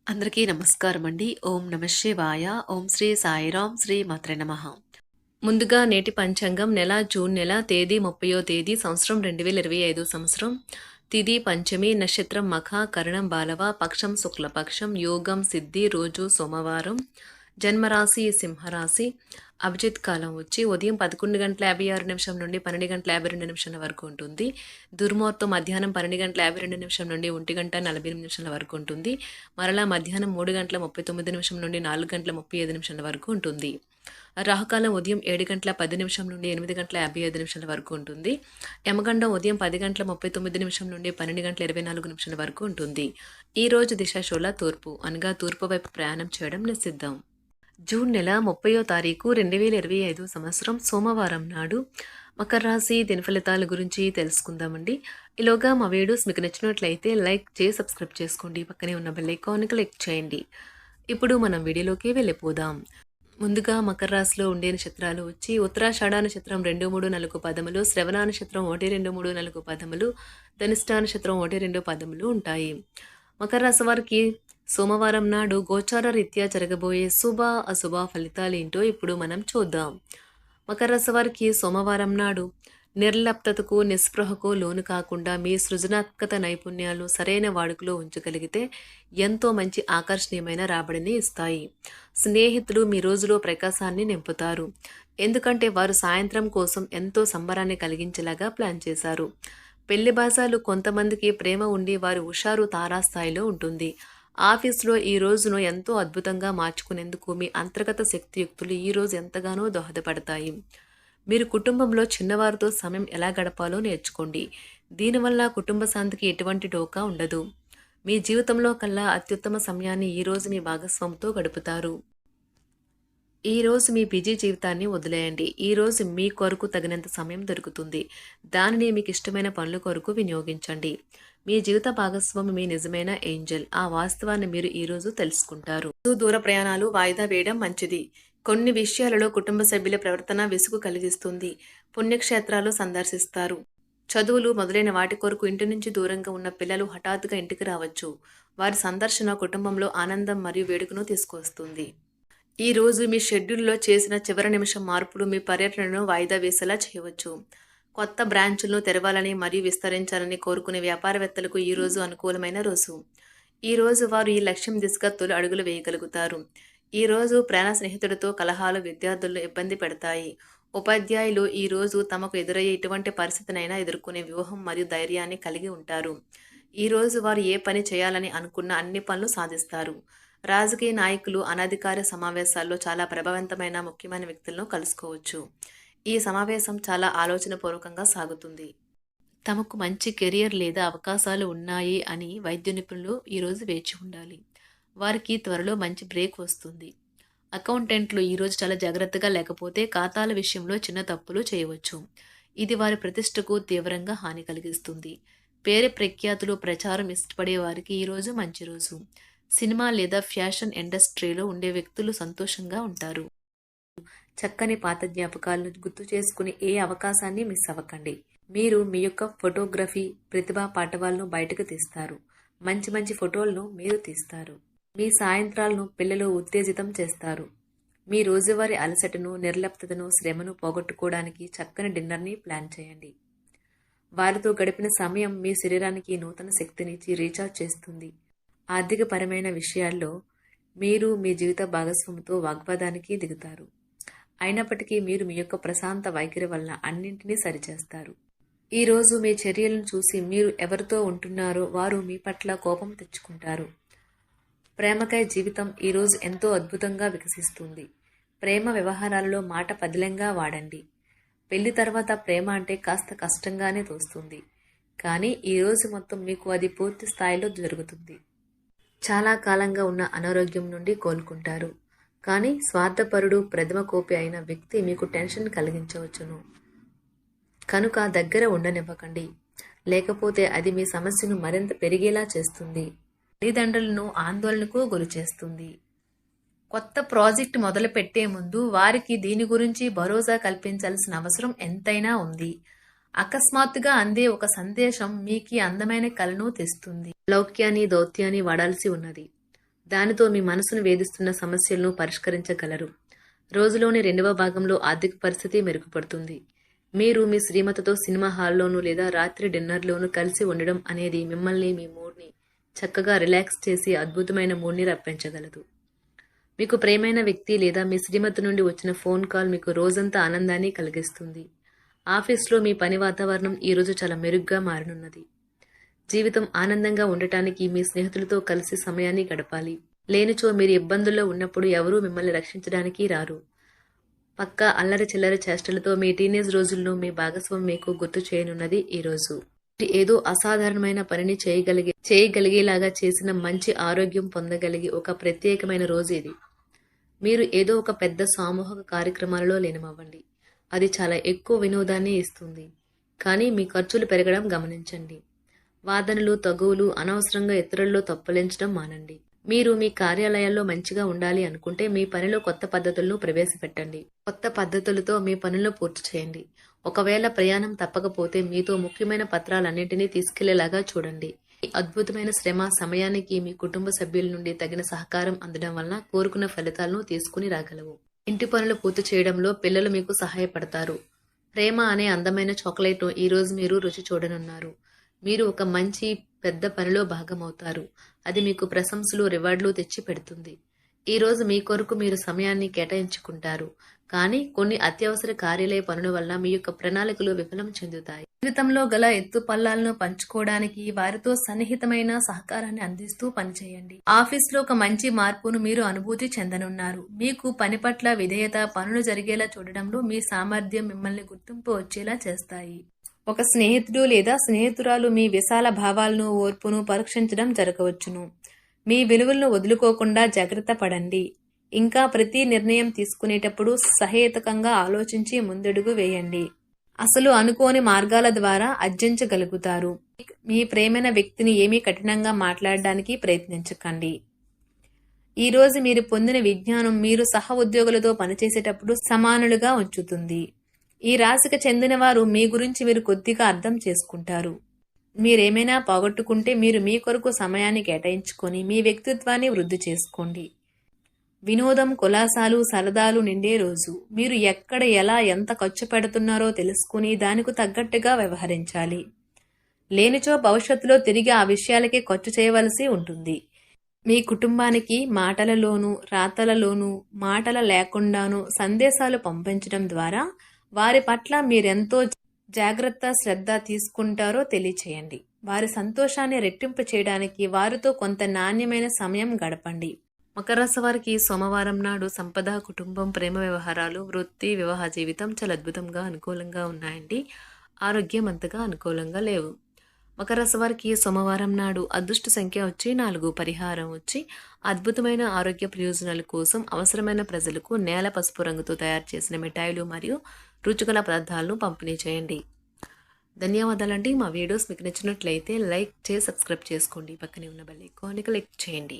అందరికీ నమస్కారం అండి. ఓం నమః శివాయ. ఓం శ్రీ సాయిరాం శ్రీ మాత్రే నమః. ముందుగా నేటి పంచాంగం జూన్ నెల తేదీ 30వ తేదీ సంవత్సరం 2025 సంవత్సరం. తిథి పంచమి, నక్షత్రం మఖ, కరణం బాలవ, పక్షం శుక్లపక్షం, యోగం సిద్ధి, రోజు సోమవారం, జన్మరాశి సింహరాశి. అభిజిత్ కాలం వచ్చి ఉదయం 11:56 నుండి 12:52 వరకు ఉంటుంది. దుర్ముహూర్తం మధ్యాహ్నం 12:52 నుండి 1:48 వరకు ఉంటుంది. మరలా మధ్యాహ్నం 3:39 నుండి 4:35 వరకు ఉంటుంది. రాహుకాలం ఉదయం 7:10 నుండి 8:55 వరకు ఉంటుంది. యమగండం ఉదయం 10:39 నుండి 12:24 వరకు ఉంటుంది. ఈ రోజు దిశాశూల తూర్పు, అనగా తూర్పు వైపు ప్రయాణం చేయడం నిషిద్ధం. జూన్ నెల 30వ తారీఖు 2025 సంవత్సరం సోమవారం నాడు మకర రాశి దినఫలితాల గురించి తెలుసుకుందామండి. ఈలోగా మా వీడియోస్ మీకు నచ్చినట్లయితే లైక్ చేసి సబ్స్క్రైబ్ చేసుకోండి. పక్కనే ఉన్న బెల్ ఐకాన్ క్లిక్ చేయండి. ఇప్పుడు మనం వీడియోలోకి వెళ్ళిపోదాం. ముందుగా మకర రాశిలో ఉండే నక్షత్రాలు వచ్చి ఉత్తరాషాఢ నక్షత్రం 2, 3, 4 పదములు, శ్రవణ నక్షత్రం 1, 2, 3, 4 పదములు, ధనిష్ట నక్షత్రం 1, 2 పదములు ఉంటాయి. మకర రాశి వారికి సోమవారం నాడు గోచార రీత్యా జరగబోయే శుభ అశుభ ఫలితాలు ఏంటో ఇప్పుడు మనం చూద్దాం. మకర రాశి వారికి సోమవారం నాడు నిర్లిప్తతకు నిస్పృహకు లోను కాకుండా మీ సృజనాత్మక నైపుణ్యాలు సరైన వాడుకలో ఉంచగలిగితే ఎంతో మంచి ఆకర్షణీయమైన రాబడిని ఇస్తాయి. స్నేహితులు మీ రోజులో ప్రకాశాన్ని నింపుతారు, ఎందుకంటే వారు సాయంత్రం కోసం ఎంతో సంబరాన్ని కలిగించేలాగా ప్లాన్ చేశారు. పెళ్లి బాసాలు కొంతమందికి ప్రేమ ఉండి వారి హుషారు తారాస్థాయిలో ఉంటుంది. ఆఫీసులో ఈ రోజును ఎంతో అద్భుతంగా మార్చుకునేందుకు మీ అంతర్గత శక్తియుక్తులు ఈ రోజు ఎంతగానో దోహదపడతాయి. మీరు కుటుంబంలో చిన్నవారితో సమయం ఎలా గడపాలో నేర్చుకోండి. దీనివల్ల కుటుంబ శాంతికి ఎటువంటి డోకా ఉండదు. మీ జీవితంలో కల్లా అత్యుత్తమ సమయాన్ని ఈ రోజు మీ భాగస్వామితో గడుపుతారు. ఈ రోజు మీ బిజీ జీవితాన్ని వదిలేయండి. ఈ రోజు మీ కొరకు తగినంత సమయం దొరుకుతుంది. దానిని మీకు ఇష్టమైన పనుల కొరకు వినియోగించండి. మీ జీవిత భాగస్వామి మీ నిజమైన ఏంజల్. ఆ వాస్తవాన్ని మీరు ఈ రోజు తెలుసుకుంటారు. దూర ప్రయాణాలు వాయిదా వేయడం మంచిది. కొన్ని విషయాలలో కుటుంబ సభ్యుల ప్రవర్తన విసుగు కలిగిస్తుంది. పుణ్యక్షేత్రాలు సందర్శిస్తారు. చదువులు మొదలైన వాటి కొరకు ఇంటి నుంచి దూరంగా ఉన్న పిల్లలు హఠాత్తుగా ఇంటికి రావచ్చు. వారి సందర్శన కుటుంబంలో ఆనందం మరియు వేడుకను తీసుకొస్తుంది. ఈ రోజు మీ షెడ్యూల్లో చేసిన చివరి నిమిషం మార్పులు మీ పర్యటనను వాయిదా వేసేలా చేయవచ్చు. కొత్త బ్రాంచులను తెరవాలని మరియు విస్తరించాలని కోరుకునే వ్యాపారవేత్తలకు ఈ రోజు అనుకూలమైన రోజు. ఈ రోజు వారు ఈ లక్ష్యం దిశగా తొలి అడుగులు వేయగలుగుతారు. ఈ రోజు ప్రాణ స్నేహితుడితో కలహాలు విద్యార్థులను ఇబ్బంది పెడతాయి. ఉపాధ్యాయులు ఈ రోజు తమకు ఎదురయ్యే ఎటువంటి పరిస్థితినైనా ఎదుర్కొనే వ్యూహం మరియు ధైర్యాన్ని కలిగి ఉంటారు. ఈ రోజు వారు ఏ పని చేయాలని అనుకున్న అన్ని పనులు సాధిస్తారు. రాజకీయ నాయకులు అనధికార సమావేశాల్లో చాలా ప్రభావవంతమైన ముఖ్యమైన వ్యక్తులను కలుసుకోవచ్చు. ఈ సమావేశం చాలా ఆలోచనపూర్వకంగా సాగుతుంది. తమకు మంచి కెరియర్ లేదా అవకాశాలు ఉన్నాయి అని వైద్య నిపుణులు ఈరోజు వేచి ఉండాలి. వారికి త్వరలో మంచి బ్రేక్ వస్తుంది. అకౌంటెంట్లు ఈరోజు చాలా జాగ్రత్తగా లేకపోతే ఖాతాల విషయంలో చిన్న తప్పులు చేయవచ్చు. ఇది వారి ప్రతిష్టకు తీవ్రంగా హాని కలిగిస్తుంది. పేరు ప్రఖ్యాతులు ప్రచారం ఇష్టపడే వారికి ఈరోజు మంచి రోజు. సినిమా లేదా ఫ్యాషన్ ఇండస్ట్రీలో ఉండే వ్యక్తులు సంతోషంగా ఉంటారు. చక్కని పాత జ్ఞాపకాలను గుర్తు చేసుకుని ఏ అవకాశాన్ని మిస్ అవ్వకండి. మీరు మీ యొక్క ఫోటోగ్రఫీ ప్రతిభా పాటవాలను బయటకు తీస్తారు. మంచి మంచి ఫోటోలను మీరు తీస్తారు. మీ సాయంత్రాలను పిల్లలు ఉత్తేజితం చేస్తారు. మీ రోజువారీ అలసటను, నిర్లిప్తతను, శ్రమను పోగొట్టుకోవడానికి చక్కని డిన్నర్ని ప్లాన్ చేయండి. వారితో గడిపిన సమయం మీ శరీరానికి నూతన శక్తినిచ్చి రీఛార్జ్ చేస్తుంది. ఆర్థికపరమైన విషయాల్లో మీరు మీ జీవిత భాగస్వామితో వాగ్వాదానికి దిగుతారు. అయినప్పటికీ మీరు మీ యొక్క ప్రశాంత వైఖరి వలన అన్నింటినీ సరిచేస్తారు. ఈరోజు మీ చర్యలను చూసి మీరు ఎవరితో ఉంటున్నారో వారు మీ పట్ల కోపం తెచ్చుకుంటారు. ప్రేమకై జీవితం ఈరోజు ఎంతో అద్భుతంగా వికసిస్తుంది. ప్రేమ వ్యవహారాలలో మాట పదిలంగా వాడండి. పెళ్లి తర్వాత ప్రేమ అంటే కాస్త కష్టంగానే తోస్తుంది, కానీ ఈరోజు మొత్తం మీకు అది పూర్తి స్థాయిలో జరుగుతుంది. చాలా కాలంగా ఉన్న అనారోగ్యం నుండి కోలుకుంటారు, కానీ స్వార్థపరుడు, ప్రథమ కోపి అయిన వ్యక్తి మీకు టెన్షన్ కలిగించవచ్చును. కనుక దగ్గర ఉండనివ్వకండి, లేకపోతే అది మీ సమస్యను మరింత పెరిగేలా చేస్తుంది. తల్లిదండ్రులను ఆందోళనకు గురి చేస్తుంది. కొత్త ప్రాజెక్ట్ మొదలు పెట్టే ముందు వారికి దీని గురించి భరోసా కల్పించాల్సిన అవసరం ఎంతైనా ఉంది. అకస్మాత్తుగా అందే ఒక సందేశం మీకు అందమైన కలను తెస్తుంది. లౌక్యాన్ని దౌత్యాన్ని వాడాల్సి ఉన్నది. దానితో మీ మనసును వేధిస్తున్న సమస్యలను పరిష్కరించగలరు. రోజులోని 2వ భాగంలో ఆర్థిక పరిస్థితి మెరుగుపడుతుంది. మీరు మీ శ్రీమతితో సినిమా హాల్లోనూ లేదా రాత్రి డిన్నర్లోనూ కలిసి ఉండడం అనేది మిమ్మల్ని మీ మూడ్ని చక్కగా రిలాక్స్ చేసి అద్భుతమైన మూడ్ని రప్పించగలదు. మీకు ప్రియమైన వ్యక్తి లేదా మీ శ్రీమతి నుండి వచ్చిన ఫోన్ కాల్ మీకు రోజంతా ఆనందాన్ని కలిగిస్తుంది. ఆఫీస్లో మీ పని వాతావరణం ఈరోజు చాలా మెరుగ్గా మారనున్నది. జీవితం ఆనందంగా ఉండటానికి మీ స్నేహితులతో కలిసి సమయాన్ని గడపాలి. లేనిచో మీరు ఇబ్బందుల్లో ఉన్నప్పుడు ఎవరూ మిమ్మల్ని రక్షించడానికి రారు. పక్కా అల్లరి చిల్లరి చేష్టలతో మీ టీనేజ్ రోజుల్లో మీ భాగస్వామి మీకు గుర్తు చేయనున్నది ఈరోజు. ఏదో అసాధారణమైన పనిని చేయగలిగేలాగా చేసిన మంచి ఆరోగ్యం పొందగలిగి ఒక ప్రత్యేకమైన రోజు ఇది. మీరు ఏదో ఒక పెద్ద సామూహిక కార్యక్రమాలలో లీనమవ్వండి. అది చాలా ఎక్కువ వినోదాన్ని ఇస్తుంది. కానీ మీ ఖర్చులు పెరగడం గమనించండి. వాదనలు తగువులు అనవసరంగా ఇతరుల్లో తప్పులించడం మానండి. మీరు మీ కార్యాలయాల్లో మంచిగా ఉండాలి అనుకుంటే మీ పనిలో కొత్త పద్ధతులను ప్రవేశపెట్టండి. కొత్త పద్ధతులతో మీ పనులను పూర్తి చేయండి. ఒకవేళ ప్రయాణం తప్పకపోతే మీతో ముఖ్యమైన పత్రాలన్నింటినీ తీసుకెళ్లేలాగా చూడండి. ఈ అద్భుతమైన శ్రమ సమయానికి మీ కుటుంబ సభ్యుల నుండి తగిన సహకారం అందడం వలన కోరుకున్న ఫలితాలను తీసుకుని రాగలవు. ఇంటి పనులు పూర్తి చేయడంలో పిల్లలు మీకు సహాయపడతారు. ప్రేమ అనే అందమైన చాక్లెట్ను ఈరోజు మీరు రుచి చూడనున్నారు. మీరు ఒక మంచి పెద్ద పనిలో భాగమవుతారు. అది మీకు ప్రశంసలు రివార్డులు తెచ్చి పెడుతుంది. ఈరోజు మీ కొరకు మీరు సమయాన్ని కేటాయించుకుంటారు. కానీ కొన్ని అత్యవసర కార్యాలయ పనుల వల్ల మీ యొక్క ప్రణాళికలు విఫలం చెందుతాయి. జీవితంలో గల ఎత్తు పల్లాలను పంచుకోవడానికి వారితో సన్నిహితమైన సహకారాన్ని అందిస్తూ పనిచేయండి. ఆఫీస్లో ఒక మంచి మార్పును మీరు అనుభూతి చెందనున్నారు. మీకు పని పట్ల విధేయత, పనులు జరిగేలా చూడడంలో మీ సామర్థ్యం మిమ్మల్ని గుర్తింపు వచ్చేలా చేస్తాయి. ఒక స్నేహితుడు లేదా స్నేహితురాలు మీ విశాల భావాలను, ఓర్పును పరీక్షించడం జరగవచ్చును. మీ విలువలను వదులుకోకుండా జాగ్రత్త పడండి. ఇంకా ప్రతి నిర్ణయం తీసుకునేటప్పుడు సహేతుకంగా ఆలోచించి ముందడుగు వేయండి. అసలు అనుకోని మార్గాల ద్వారా అర్జించగలుగుతారు. మీ ప్రేమైన వ్యక్తిని ఏమీ కఠినంగా మాట్లాడడానికి ప్రయత్నించకండి. ఈరోజు మీరు పొందిన విజ్ఞానం మీరు సహ ఉద్యోగులతో పనిచేసేటప్పుడు సమానులుగా ఉంచుతుంది. ఈ రాశికి చెందిన వారు మీ గురించి మీరు కొద్దిగా అర్థం చేసుకుంటారు. మీరేమైనా పోగొట్టుకుంటే మీరు మీ కొరకు సమయాన్ని కేటాయించుకొని మీ వ్యక్తిత్వాన్ని వృద్ధి చేసుకోండి. వినోదం, కులాసాలు, సరదాలు నిండే రోజు. మీరు ఎక్కడ, ఎలా, ఎంత ఖర్చు పెడుతున్నారో తెలుసుకుని దానికి తగ్గట్టుగా వ్యవహరించాలి. లేనిచో భవిష్యత్తులో తిరిగి ఆ విషయాలకే ఖర్చు చేయవలసి ఉంటుంది. మీ కుటుంబానికి మాటలలోనూ రాతలలోనూ మాటల లేకుండానూ సందేశాలు పంపించడం ద్వారా వారి పట్ల మీరెంతో జాగ్రత్త, శ్రద్ధ తీసుకుంటారో తెలియచేయండి. వారి సంతోషాన్ని రెట్టింపు చేయడానికి వారితో కొంత నాణ్యమైన సమయం గడపండి. మకర రాశి వారికి సోమవారం నాడు సంపద, కుటుంబం, ప్రేమ వ్యవహారాలు, వృత్తి, వివాహ జీవితం చాలా అద్భుతంగా అనుకూలంగా ఉన్నాయండి. ఆరోగ్యం అంతగా అనుకూలంగా లేవు. మకర రాశి వారికి సోమవారం నాడు అదృష్ట సంఖ్య వచ్చి 4, పరిహారం వచ్చి అద్భుతమైన ఆరోగ్య ప్రయోజనాల కోసం అవసరమైన ప్రజలకు నేల పసుపు రంగుతో తయారు చేసిన మిఠాయిలు మరియు రుచికల పదార్థాలను పంపిణీ చేయండి. ధన్యవాదాలండి. మా వీడియోస్ మీకు నచ్చినట్లయితే లైక్ చేసి సబ్స్క్రైబ్ చేసుకోండి. పక్కనే ఉన్న బెల్ ఐకాన్ని క్లిక్ చేయండి.